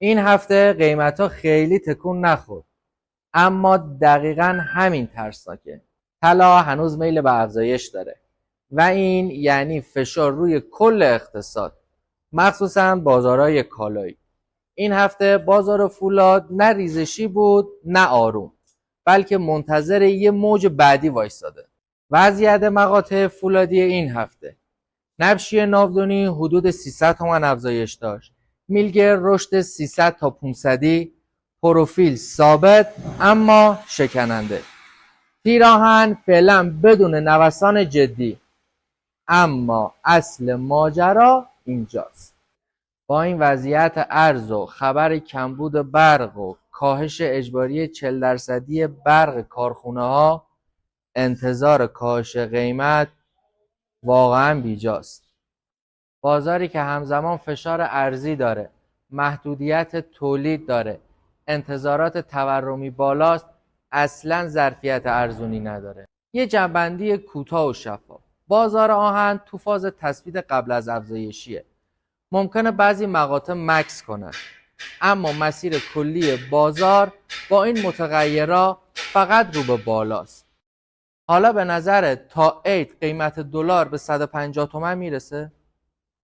این هفته قیمت ها خیلی تکون نخورد، اما دقیقا همین ترسناکه. طلا هنوز میل به افزایش داره و این یعنی فشار روی کل اقتصاد، مخصوصا بازارهای کالایی. این هفته بازار فولاد نه ریزشی بود نه آروم، بلکه منتظر یه موج بعدی وایساده. وضعیت مقاطع فولادی این هفته: نبشی ناودونی حدود 300 تومان افزایش داشت، میلگر رشد 300 تا 500، پروفیل ثابت اما شکننده. پیراهن فعلا بدون نوسان جدی، اما اصل ماجرا اینجاست. با این وضعیت ارز و خبر کمبود برق و کاهش اجباری 40% برق کارخونه ها، انتظار کاهش قیمت واقعا بیجاست. بازاری که همزمان فشار ارزی داره، محدودیت تولید داره، انتظارات تورمی بالاست، اصلا ظرفیت ارزونی نداره. یه جنبندی کوتاه و شفاف: بازار آهن تو فاز تثبیت قبل از افزایشیه. ممکنه بعضی مقاطع مکث کنن، اما مسیر کلی بازار با این متغیرها فقط رو به بالاست. حالا به نظرت تا عید قیمت دلار به 150 تومن میرسه؟